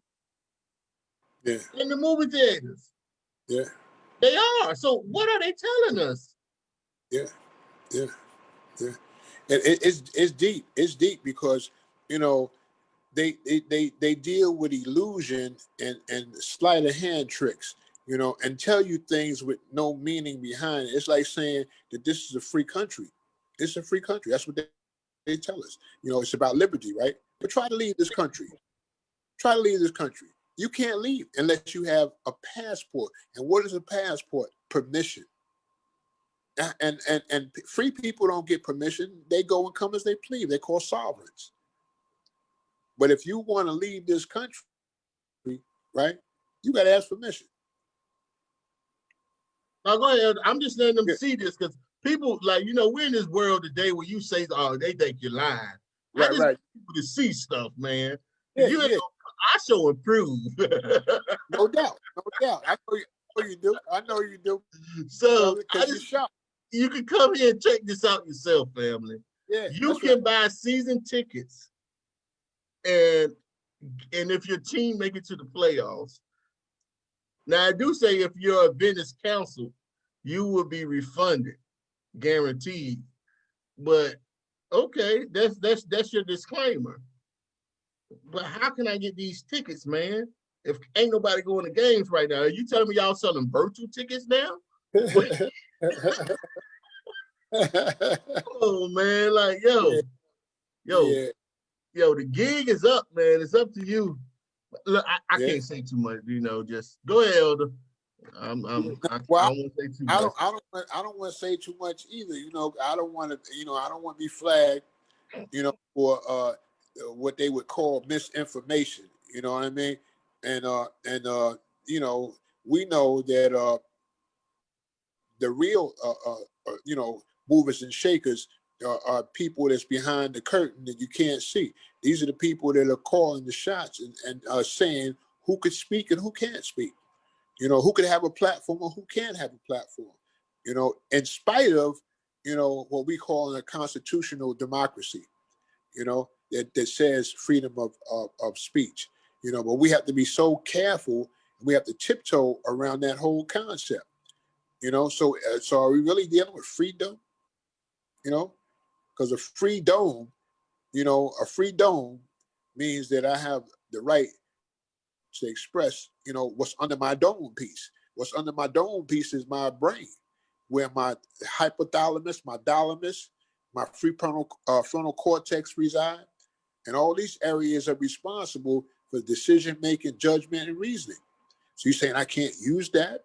Yeah, in the movie theaters. yeah, They are. So what are they telling us? yeah, yeah, yeah. And it's deep. It's deep because you know they deal with illusion and sleight of hand tricks, and tell you things with no meaning behind it. It's like saying that this is a free country. It's a free country. That's what they tell us. It's about liberty, right? But try to leave this country. Try to leave this country. You can't leave unless you have a passport. And what is a passport? Permission. And free people don't get permission. They go and come as they please. They're called sovereigns. But if you want to leave this country, right, you got to ask permission. Now go ahead. I'm just letting them Yeah. see this because people we're in this world today where you say, oh, they think you're lying. I Right, just right. want people to see stuff, man. Yeah, You yeah. I show improve. No doubt. No doubt. I know you do. I know you do. So Because you're shocked. you can come here and check this out yourself, family. Yeah, You that's can right. buy season tickets, and if your team make it to the playoffs. Now I do say if your event is canceled, you will be refunded, guaranteed. But okay, that's your disclaimer. But how can I get these tickets, man? If ain't nobody going to games right now, are you telling me y'all selling virtual tickets now? Oh man, like Yeah, yo, yeah, the gig is up, man. It's up to you. Look, I yeah. can't say too much, just go ahead, Elder. I Well, don't want to say too I much. don't, I don't, I don't want to say too much either. I don't want to, I don't want to be flagged, for what they would call misinformation. You know what I mean? And you know, we know that the real, movers and shakers are people that's behind the curtain that you can't see. These are the people that are calling the shots and saying who could speak and who can't speak. You know, who could have a platform or who can't have a platform, you know, in spite of, you know, what we call a constitutional democracy, you know, that says freedom of speech, you know, but we have to be so careful. We have to tiptoe around that whole concept, you know. So are we really dealing with freedom, you know? Because a free dome, you know, a free dome means that I have the right to express, you know, what's under my dome piece. What's under my dome piece is my brain, where my hypothalamus, my thalamus, my frontal cortex reside, and all these areas are responsible for decision making, judgment, and reasoning. So you're saying I can't use that,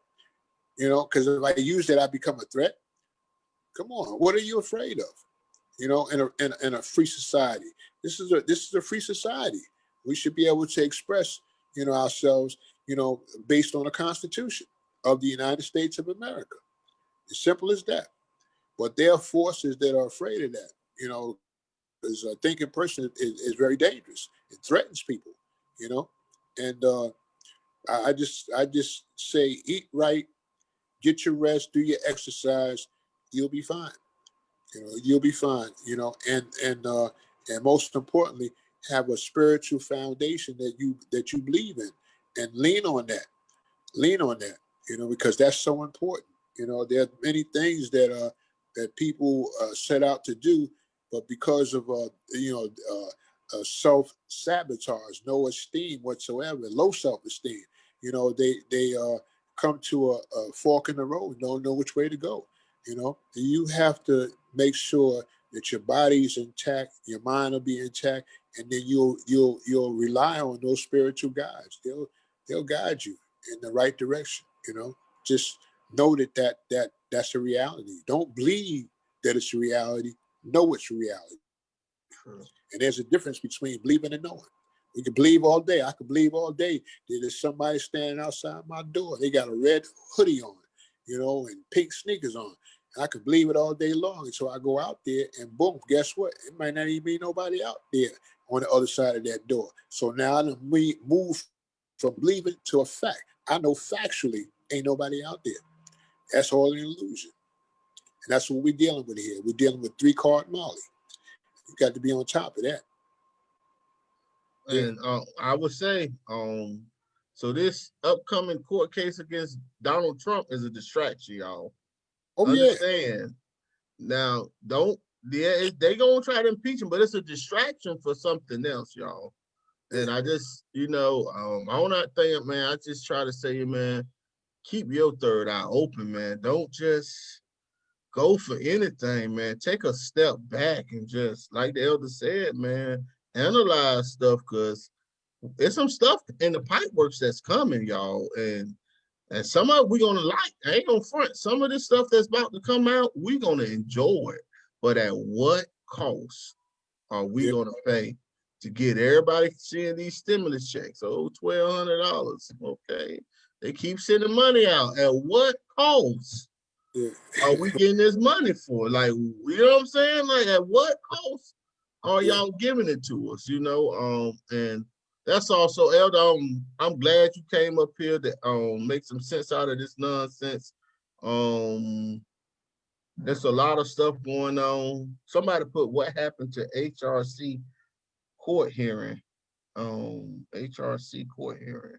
you know, because if I use that, I become a threat. Come on, what are you afraid of? You know, in a free society, this is a free society. We should be able to express, you know, ourselves, you know, based on the Constitution of the United States of America. As simple as that. But there are forces that are afraid of that, you know, because a thinking person is very dangerous. It threatens people, you know. And I just say, eat right, get your rest, do your exercise, you'll be fine. You know, you'll be fine. You know, and most importantly, have a spiritual foundation that you believe in, and lean on that. Lean on that. You know, because that's so important. You know, there are many things that people set out to do, but because of self sabotage, no esteem whatsoever, low self esteem, you know, they come to a fork in the road, don't know which way to go. You know, and you have to make sure that your body's intact, your mind will be intact, and then you'll rely on those spiritual guides. They'll guide you in the right direction. You know, just know that's a reality. Don't believe that it's a reality. Know it's a reality. And there's a difference between believing and knowing. We can believe all day. I could believe all day that there's somebody standing outside my door. They got a red hoodie on, you know, and pink sneakers on. And I could believe it all day long. And so I go out there and boom, guess what? It might not even be nobody out there on the other side of that door. So now I move from believing to a fact. I know factually ain't nobody out there. That's all an illusion. And that's what we're dealing with here. We're dealing with 3-card Molly. You got to be on top of that. And I would say, so this upcoming court case against Donald Trump is a distraction, y'all. Oh, Understand. Now, they gonna try to impeach him, but it's a distraction for something else, y'all. And I just, you know, on that thing, man, I just try to say, man, keep your third eye open, man. Don't just go for anything, man. Take a step back and just, like the elder said, man, analyze stuff, because there's some stuff in the pipe works that's coming, y'all. And some of it we're gonna like. I ain't gonna front. Some of this stuff that's about to come out, we're gonna enjoy it. But at what cost are we gonna pay to get everybody seeing these stimulus checks? Oh, $1,200. Okay. They keep sending money out. At what cost are we getting this money for? Like, you know what I'm saying? Like, at what cost are y'all giving it to us? You know, and that's also, Elder, I'm glad you came up here to make some sense out of this nonsense. There's a lot of stuff going on. Somebody put what happened to HRC court hearing. HRC court hearing.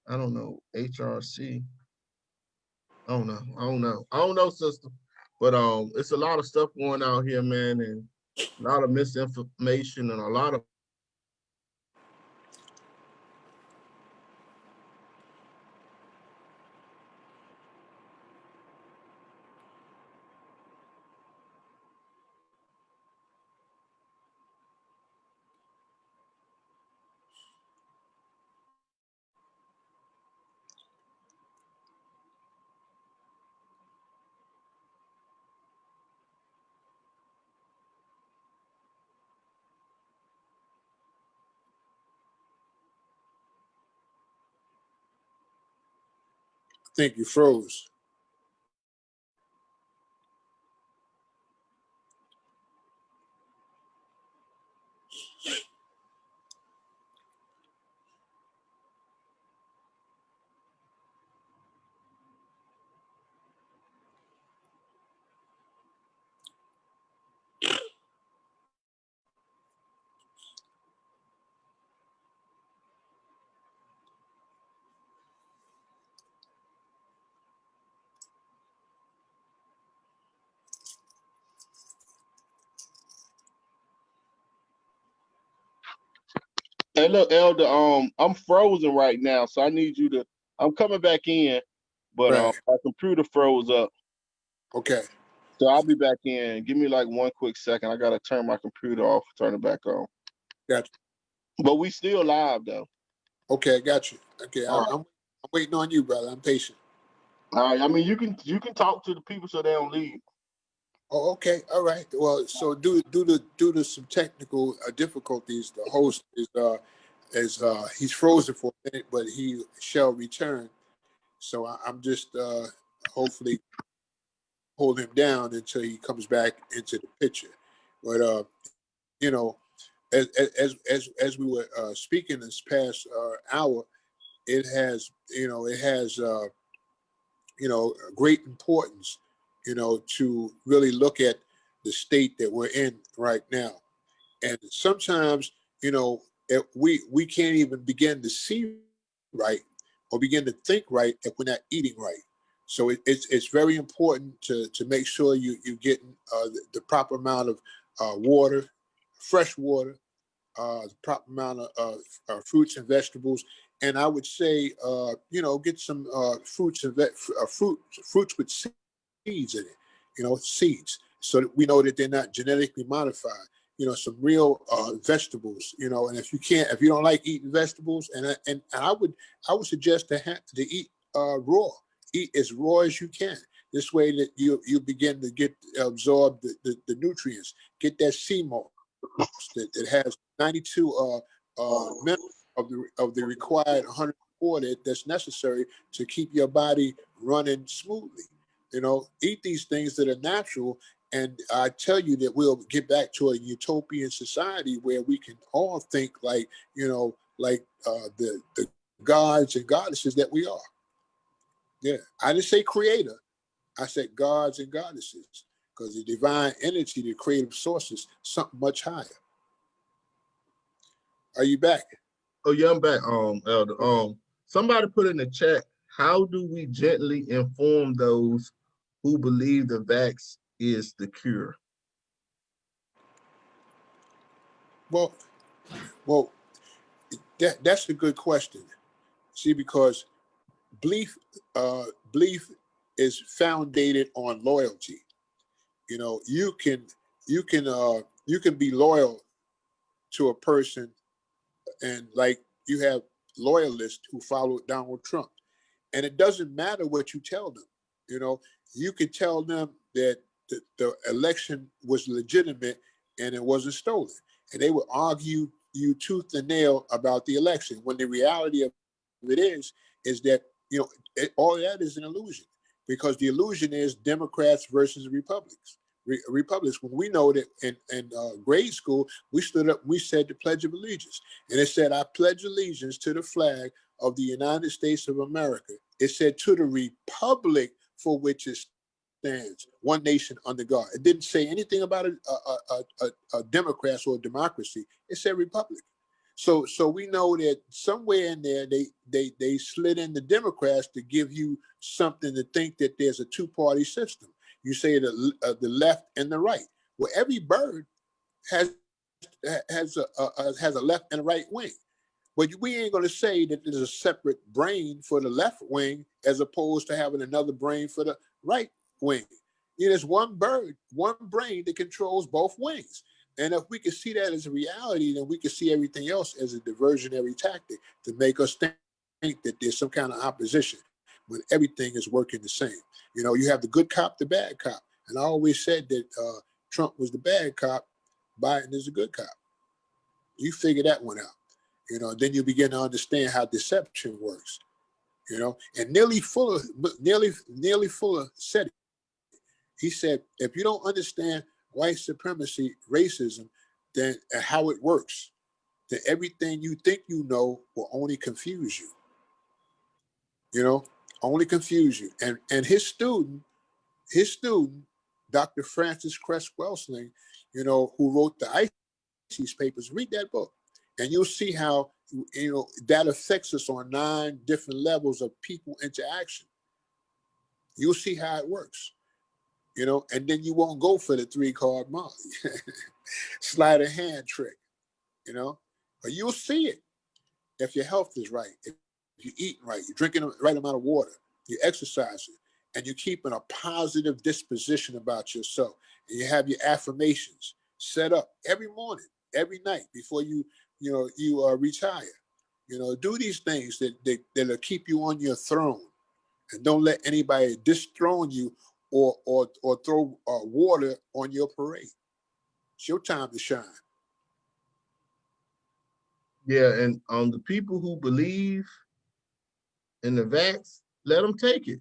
I don't know. HRC. I don't know, sister. But it's a lot of stuff going out here, man, and a lot of misinformation and a lot of I think you froze. Hey, look, Elder, I'm frozen right now, so I need you to. I'm coming back in, but Right. my computer froze up, Okay. so I'll be back in. Give me like one quick second. I gotta turn my computer off, turn it back on. Got But we still live though. you. Okay, I got you. Okay, All right. I'm waiting on you, brother. I'm patient. All right. I mean, you can talk to the people so they don't leave. Oh, okay. All right. Well, so due to some technical difficulties, the host is he's frozen for a minute, but he shall return. So I'm just hopefully hold him down until he comes back into the picture. But you know, as we were speaking this past hour, it has great importance, to really look at the state that we're in right now. And sometimes, we can't even begin to see right or begin to think right if we're not eating right. So it's very important to make sure you get the proper amount of water, fresh water, the proper amount of fruits and vegetables. And I would say, get some fruits and fruits with seeds in it, seeds, so that we know that they're not genetically modified. Some real vegetables. And if you don't like eating vegetables, and I would suggest to eat raw. Eat as raw as you can. This way that you begin to get absorb the nutrients. Get that sea moss that has 92 minutes of the required 104 that's necessary to keep your body running smoothly. Eat these things that are natural, and I tell you that we'll get back to a utopian society where we can all think the gods and goddesses that we are. Yeah, I didn't say creator. I said gods and goddesses, because the divine energy, the creative source, is something much higher. Are you back? Oh yeah, I'm back, Elder. Somebody put in the chat, how do we gently inform those who believe the vax is the cure? Well, well, that's a good question. See, because belief, belief is founded on loyalty. You can be loyal to a person, and like you have loyalists who followed Donald Trump, and it doesn't matter what you tell them. You know, you could tell them that the election was legitimate and it wasn't stolen, and they would argue you tooth and nail about the election. When the reality of it is that all that is an illusion, because the illusion is Democrats versus Republicans. Republicans. When we know that in grade school we stood up, we said the Pledge of Allegiance, and it said, "I pledge allegiance to the flag of the United States of America." It said, "To the republic for which it stands, one nation under God." It didn't say anything about a Democrats or a democracy. It said republic. So we know that somewhere in there they slid in the Democrats to give you something to think that there's a two-party system. You say the left and the right. Well, every bird has has a left and a right wing. But we ain't going to say that there's a separate brain for the left wing as opposed to having another brain for the right wing. There's one bird, one brain that controls both wings. And if we can see that as a reality, then we can see everything else as a diversionary tactic to make us think that there's some kind of opposition when everything is working the same. You have the good cop, the bad cop. And I always said that Trump was the bad cop, Biden is the good cop. You figure that one out. Then you begin to understand how deception works. And Nearly Fuller said it. He said, if you don't understand white supremacy, racism, then how it works, then everything you think you know will only confuse you. Only confuse you. And his student, Dr. Francis Cress Welsing, who wrote the ICES papers, read that book, and you'll see how that affects us on 9 different levels of people interaction. You'll see how it works, and then you won't go for the 3-card Molly, sleight of hand trick, but you'll see it. if your health is right, if you're eating right, you're drinking the right amount of water, you're exercising, and you're keeping a positive disposition about yourself, and you have your affirmations set up every morning, every night before you retire. Do these things that'll keep you on your throne, and don't let anybody dethrone you or throw water on your parade. It's your time to shine. Yeah, and the people who believe in the vax, let them take it.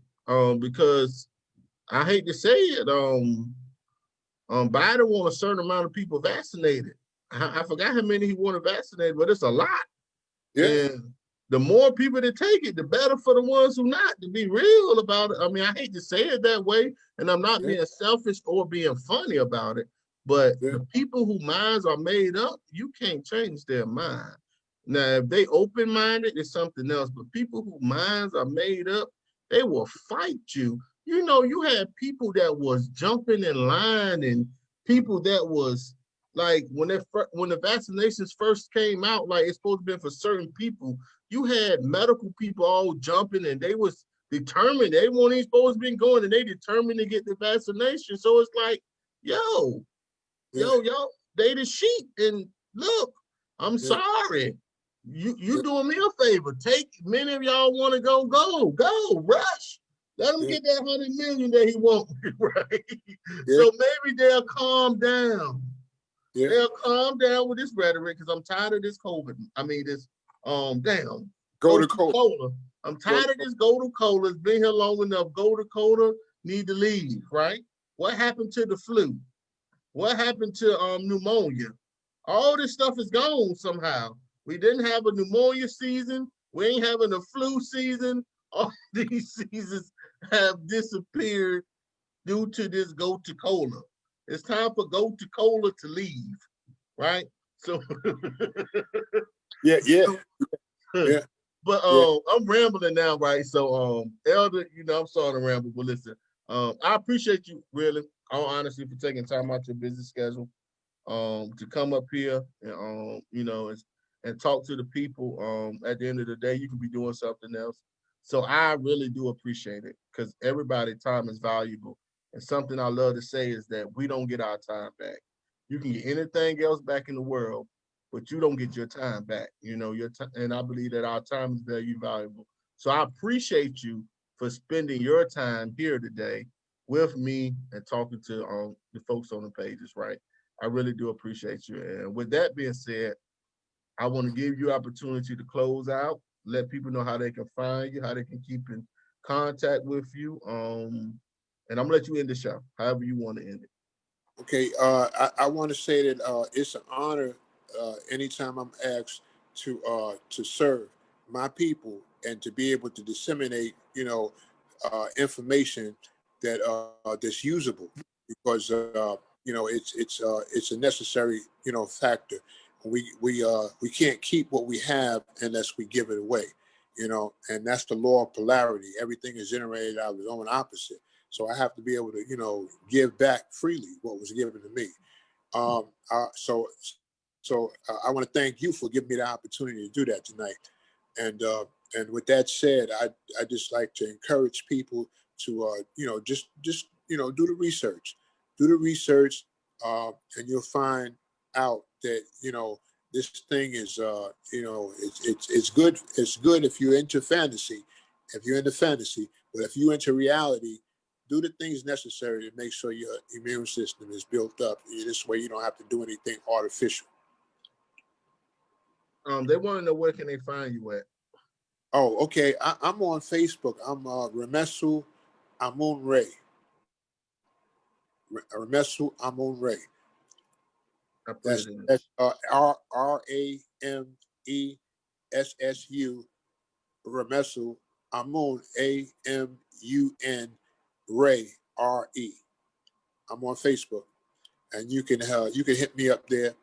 Because I hate to say it, Biden want a certain amount of people vaccinated. I forgot how many he want to vaccinate, but it's a lot. Yeah, And the more people that take it, the better for the ones who not. To be real about it, I mean, I hate to say it that way, and I'm not yeah, being selfish or being funny about it, but yeah, the people whose minds are made up, you can't change their mind. Now, if they open-minded, it's something else. But people whose minds are made up, they will fight you. You had people that was jumping in line, and people that was like when the vaccinations first came out, like it's supposed to be for certain people. You had medical people all jumping, and they was determined. They weren't even supposed to be going, and they determined to get the vaccination. So it's like, yo, yeah, yo, they the sheep. And look, I'm yeah, sorry. yeah, You doing me a favor. Take many of y'all want to go, rush. Let him yeah, get that 100 million that he wants, right? yeah, So maybe they'll calm down. yeah. They'll calm down with this rhetoric because I'm tired of this COVID. I mean, this damn Go go to to court. Cola. I'm Go to tired of court. this go to Cola. It's been here long enough. Go to Cola need to leave, right? What happened to the flu? What happened to pneumonia? All this stuff is gone somehow. We didn't have a pneumonia season. We ain't having a flu season. All these seasons have disappeared due to this go to Cola. It's time for go to Cola to leave, right? So, Yeah, yeah, yeah, but yeah. I'm rambling now, right? So, Elder, I'm sorry to ramble, but listen, I appreciate you really, all honesty, for taking time out your busy schedule, to come up here and and talk to the people. At the end of the day, you could be doing something else. So I really do appreciate it because everybody's time is valuable. And something I love to say is that we don't get our time back. You can get anything else back in the world, but you don't get your time back. Your time, and I believe that our time is very valuable. So I appreciate you for spending your time here today with me and talking to the folks on the pages, right? I really do appreciate you. And with that being said, I want to give you opportunity to close out, let people know how they can find you, how they can keep in contact with you. And I'm gonna let you end the show, however you want to end it. Okay. I want to say that it's an honor anytime I'm asked to serve my people and to be able to disseminate, information that's usable because it's a necessary factor. We can't keep what we have unless we give it away, and that's the law of polarity. Everything is generated out of its own opposite. So I have to be able to, give back freely what was given to me. Um, uh, so, so I want to thank you for giving me the opportunity to do that tonight. And with that said, I just like to encourage people to, do the research, and you'll find out that this thing is, it's good. It's good if you're into fantasy, but if you're into reality, do the things necessary to make sure your immune system is built up. This way, you don't have to do anything artificial. They want to know where can they find you at. Oh, okay. I'm on Facebook. I'm Ramessu Amun Ray. Ramessu Amun Ray. I put it That's in. Ramessu Ramessu Amun Amun Ray RE. I'm on Facebook, and you can hit me up there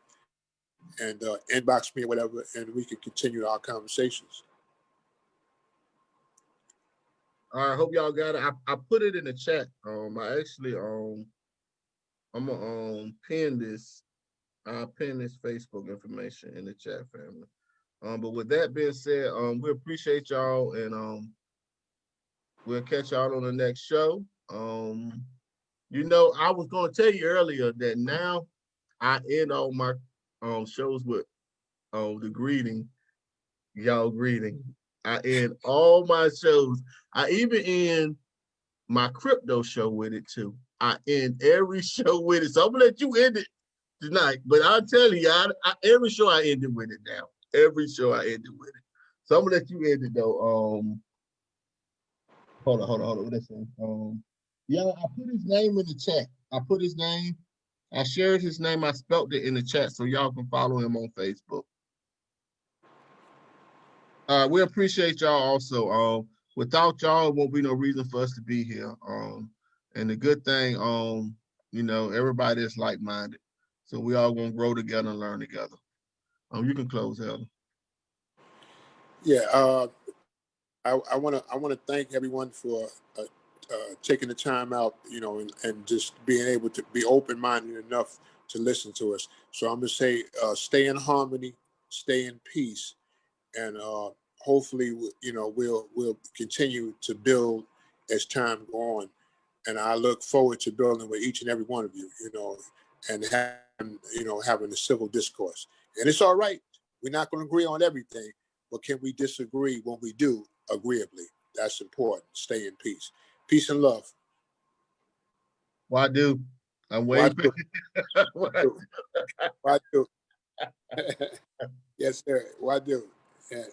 and inbox me or whatever, and we can continue our conversations. All right, hope y'all got it. I put it in the chat. I actually I'm gonna pin this. I'll pin this Facebook information in the chat, family. But with that being said, we appreciate y'all, and we'll catch y'all on the next show. You know, I was gonna tell you earlier that now I end all my shows with the greeting, y'all greeting. I end all my shows. I even end my crypto show with it too. I end every show with it. So I'm gonna let you end it tonight. But I'll tell you, every show I end it with it now. Every show I end it with it. So I'm gonna let you end it though. Hold on. What is it? Yeah, I put his name in the chat. I put his name. I shared his name. I spelled it in the chat so y'all can follow him on Facebook. We appreciate y'all also. Without y'all, it won't be no reason for us to be here. And the good thing, you know, everybody is like-minded. So we all gonna grow together and learn together. You can close, Elder. Yeah, I want to thank everyone for taking the time out, you know, and just being able to be open-minded enough to listen to us. So I'm gonna say, stay in harmony, stay in peace, and hopefully, you know, we'll continue to build as time goes on. And I look forward to building with each and every one of you, you know, and having a civil discourse. And it's all right. We're not going to agree on everything, but can we disagree when we do agreeably? That's important. Stay in peace. Peace and love. Why do? I'm Why waiting. do? Why do? Yes, sir. Why do? Yeah.